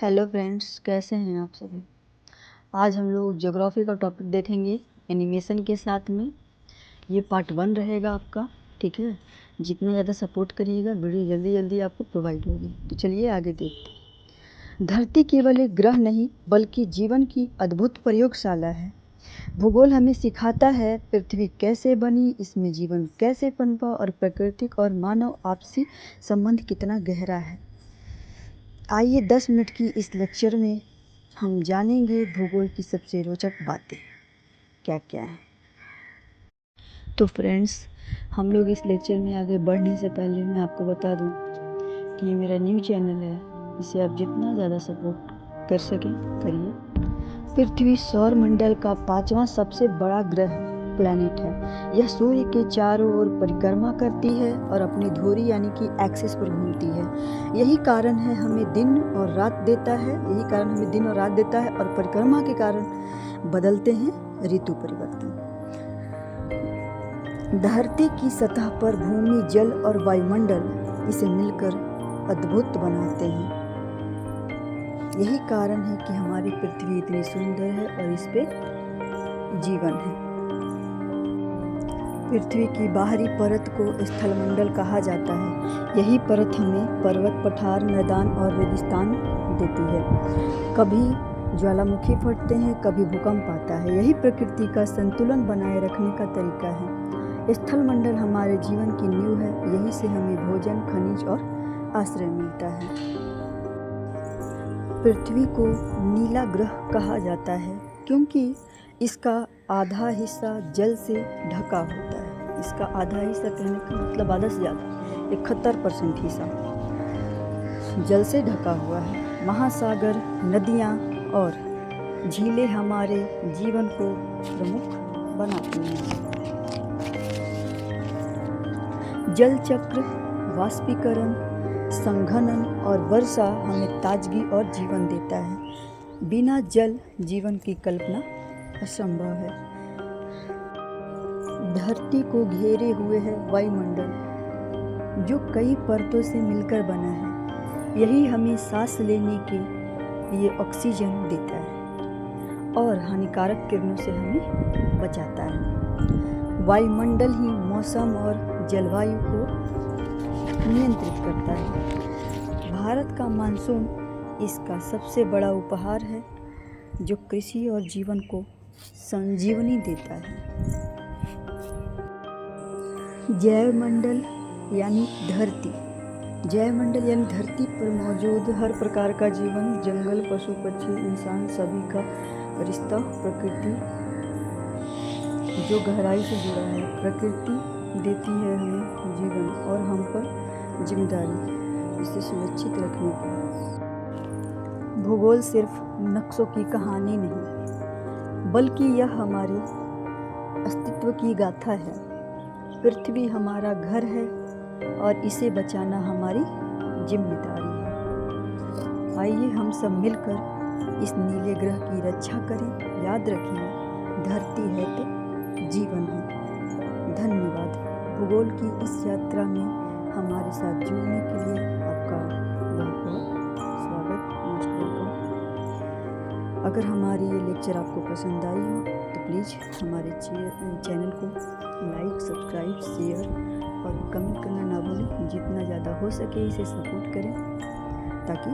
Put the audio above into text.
Hello friends, कैसे हैं आप सभी। आज हम लोग ज्योग्राफी का टॉपिक देखेंगे एनिमेशन के साथ में। ये पार्ट 1 रहेगा आपका, ठीक है। जितना ज़्यादा सपोर्ट करिएगा वीडियो जल्दी जल्दी आपको प्रोवाइड होगी। तो चलिए आगे देखते हैं। धरती केवल एक ग्रह नहीं बल्कि जीवन की अद्भुत प्रयोगशाला है। भूगोल हमें सिखाता है पृथ्वी कैसे बनी, इसमें जीवन कैसे पनपा और प्राकृतिक और मानव आपसी संबंध कितना गहरा है। आइए 10 मिनट की इस लेक्चर में हम जानेंगे भूगोल की सबसे रोचक बातें क्या क्या हैं। तो फ्रेंड्स, हम लोग इस लेक्चर में आगे बढ़ने से पहले मैं आपको बता दूं कि ये मेरा न्यू चैनल है। इसे आप जितना ज़्यादा सपोर्ट कर सकें करिए। पृथ्वी सौर मंडल का 5वां सबसे बड़ा ग्रह प्लैनेट है। यह सूर्य के चारों ओर परिक्रमा करती है और अपनी धुरी यानी कि एक्सिस पर घूमती है। यही कारण हमें दिन और रात देता है और परिक्रमा के कारण बदलते हैं ऋतु परिवर्तन। धरती की सतह पर भूमि, जल और वायुमंडल इसे मिलकर अद्भुत बनाते हैं। यही कारण है कि हमारी पृथ्वी इतनी सुंदर है और इस पे जीवन है। पृथ्वी की बाहरी परत को स्थलमंडल कहा जाता है। यही परत हमें पर्वत, पठार, मैदान और रेगिस्तान देती है। कभी ज्वालामुखी फटते हैं, कभी भूकंप आता है। यही प्रकृति का संतुलन बनाए रखने का तरीका है। स्थलमंडल हमारे जीवन की नींव है। यहीं से हमें भोजन, खनिज और आश्रय मिलता है। पृथ्वी को नीला ग्रह कहा जाता है क्योंकि इसका आधा हिस्सा जल से ढका होता है। इसका आधा हिस्सा कहने का मतलब आधा से ज़्यादा 71% हिस्सा जल से ढका हुआ है। महासागर, नदियाँ और झीलें हमारे जीवन को प्रमुख बनाती हैं। जल चक्र, वाष्पीकरण, संघनन और वर्षा हमें ताजगी और जीवन देता है। बिना जल जीवन की कल्पना असंभव है। धरती को घेरे हुए है वायुमंडल, जो कई परतों से मिलकर बना है। यही हमें सांस लेने के लिए ऑक्सीजन देता है और हानिकारक किरणों से हमें बचाता है। वायुमंडल ही मौसम और जलवायु को नियंत्रित करता है। भारत का मानसून इसका सबसे बड़ा उपहार है, जो कृषि और जीवन को संजीवनी देता है। जैवमंडल यानी धरती। जैवमंडल यानी धरती पर मौजूद हर प्रकार का जीवन, जंगल, पशु, पक्षी, इंसान, सभी का रिश्ता प्रकृति जो गहराई से जुड़ा है। प्रकृति देती है हमें जीवन और हम पर जिम्मेदारी इसे सुरक्षित रखने की। भूगोल सिर्फ नक्शों की कहानी नहीं, बल्कि यह हमारे अस्तित्व की गाथा है। पृथ्वी हमारा घर है और इसे बचाना हमारी जिम्मेदारी है। आइए हम सब मिलकर इस नीले ग्रह की रक्षा करें। याद रखिए, धरती है तो जीवन है। धन्यवाद। भूगोल की इस यात्रा में हमारे साथ जुड़ने के लिए आपका बहुत बहुत स्वागत, मोस्ट वेलकम। अगर हमारी ये लेक्चर आपको पसंद आई हो तो प्लीज़ हमारे चैनल को लाइक, सब्सक्राइब, शेयर और कमेंट करना ना भूलें। जितना ज़्यादा हो सके इसे सपोर्ट करें ताकि